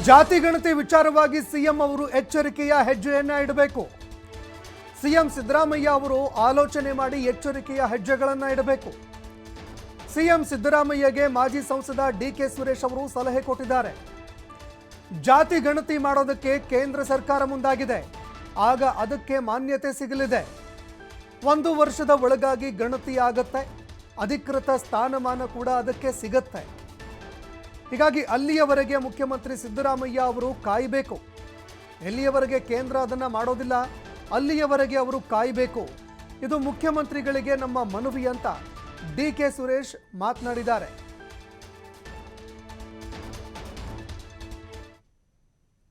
ಜಾತಿ ಗಣತಿ ವಿಚಾರವಾಗಿ ಸಿಎಂ ಅವರು ಎಚ್ಚರಿಕೆಯ ಹೆಜ್ಜೆಯನ್ನ ಇಡಬೇಕು. ಸಿಎಂ ಸಿದ್ದರಾಮಯ್ಯ ಅವರು ಆಲೋಚನೆ ಮಾಡಿ ಎಚ್ಚರಿಕೆಯ ಹೆಜ್ಜೆಗಳನ್ನ ಇಡಬೇಕು. ಸಿಎಂ ಸಿದ್ದರಾಮಯ್ಯಗೆ ಮಾಜಿ ಸಂಸದ ಡಿಕೆ ಸುರೇಶ್ ಅವರು ಸಲಹೆ ಕೊಟ್ಟಿದ್ದಾರೆ. ಜಾತಿ ಗಣತಿ ಮಾಡೋದಕ್ಕೆ ಕೇಂದ್ರ ಸರ್ಕಾರ ಮುಂದಾಗಿದೆ. ಆಗ ಅದಕ್ಕೆ ಮಾನ್ಯತೆ ಸಿಗಲಿದೆ. 1 ವರ್ಷದ ಒಳಗಾಗಿ ಗಣತಿ ಆಗತ್ತೆ. ಅಧಿಕೃತ ಸ್ಥಾನಮಾನ ಕೂಡ ಅದಕ್ಕೆ ಸಿಗತ್ತೆ. ಹೀಗಾಗಿ ಅಲ್ಲಿಯವರೆಗೆ ಮುಖ್ಯಮಂತ್ರಿ ಸಿದ್ದರಾಮಯ್ಯ ಅವರು ಕಾಯಬೇಕು. ಎಲ್ಲಿಯವರೆಗೆ ಕೇಂದ್ರ ಅದನ್ನ ಮಾಡೋದಿಲ್ಲ ಅಲ್ಲಿಯವರೆಗೆ ಅವರು ಕಾಯಬೇಕು. ಇದು ಮುಖ್ಯಮಂತ್ರಿಗಳಿಗೆ ನಮ್ಮ ಮನವಿ ಅಂತ ಡಿಕೆ ಸುರೇಶ್ ಮಾತನಾಡಿದ್ದಾರೆ.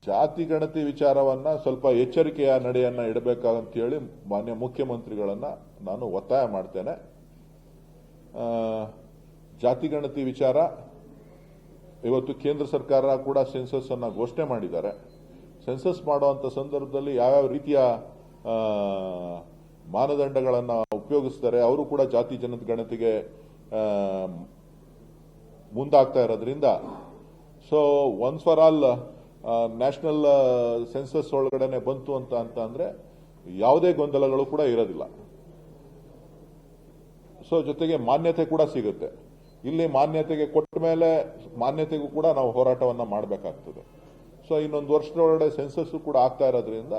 ಜಾತಿ ಗಣತಿ ವಿಚಾರವನ್ನ ಸ್ವಲ್ಪ ಎಚ್ಚರಿಕೆಯ ನಡೆಯನ್ನ ಇಡಬೇಕಂತ ಹೇಳಿ ಮಾನ್ಯ ಮುಖ್ಯಮಂತ್ರಿಗಳನ್ನ ನಾನು ಒತ್ತಾಯ ಮಾಡ್ತೇನೆ. ಜಾತಿ ಗಣತಿ ವಿಚಾರ ಇವತ್ತು ಕೇಂದ್ರ ಸರ್ಕಾರ ಕೂಡ ಸೆನ್ಸಸ್ ಅನ್ನ ಘೋಷಣೆ ಮಾಡಿದ್ದಾರೆ. ಸೆನ್ಸಸ್ ಮಾಡುವಂತ ಸಂದರ್ಭದಲ್ಲಿ ಯಾವ್ಯಾವ ರೀತಿಯ ಮಾನದಂಡಗಳನ್ನ ಉಪಯೋಗಿಸ್ತಾರೆ, ಅವರು ಕೂಡ ಜಾತಿ ಜನಗಣತಿಗೆ ಮುಂದಾಗ್ತಾ ಇರೋದ್ರಿಂದ so once for all national census ಒಳಗಡೆನೆ ಬಂತು ಅಂತ ಅಂದ್ರೆ ಯಾವುದೇ ಗೊಂದಲಗಳು ಕೂಡ ಇರೋದಿಲ್ಲ. ಸೊ ಜೊತೆಗೆ ಮಾನ್ಯತೆ ಕೂಡ ಸಿಗುತ್ತೆ. ಇಲ್ಲಿ ಮಾನ್ಯತೆಗೆ ಕೊಟ್ಟ ಮೇಲೆ ಮಾನ್ಯತೆಗೂ ಕೂಡ ನಾವು ಹೋರಾಟವನ್ನ ಮಾಡಬೇಕಾಗ್ತದೆ. ಸೊ ಇನ್ನೊಂದು ವರ್ಷದೊಳಗಡೆ ಸೆನ್ಸಸ್ ಕೂಡ ಆಗ್ತಾ ಇರೋದ್ರಿಂದ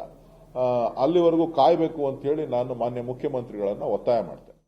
ಅಲ್ಲಿವರೆಗೂ ಕಾಯಬೇಕು ಅಂತ ಹೇಳಿ ನಾನು ಮಾನ್ಯ ಮುಖ್ಯಮಂತ್ರಿಗಳನ್ನ ಒತ್ತಾಯ ಮಾಡ್ತೇನೆ.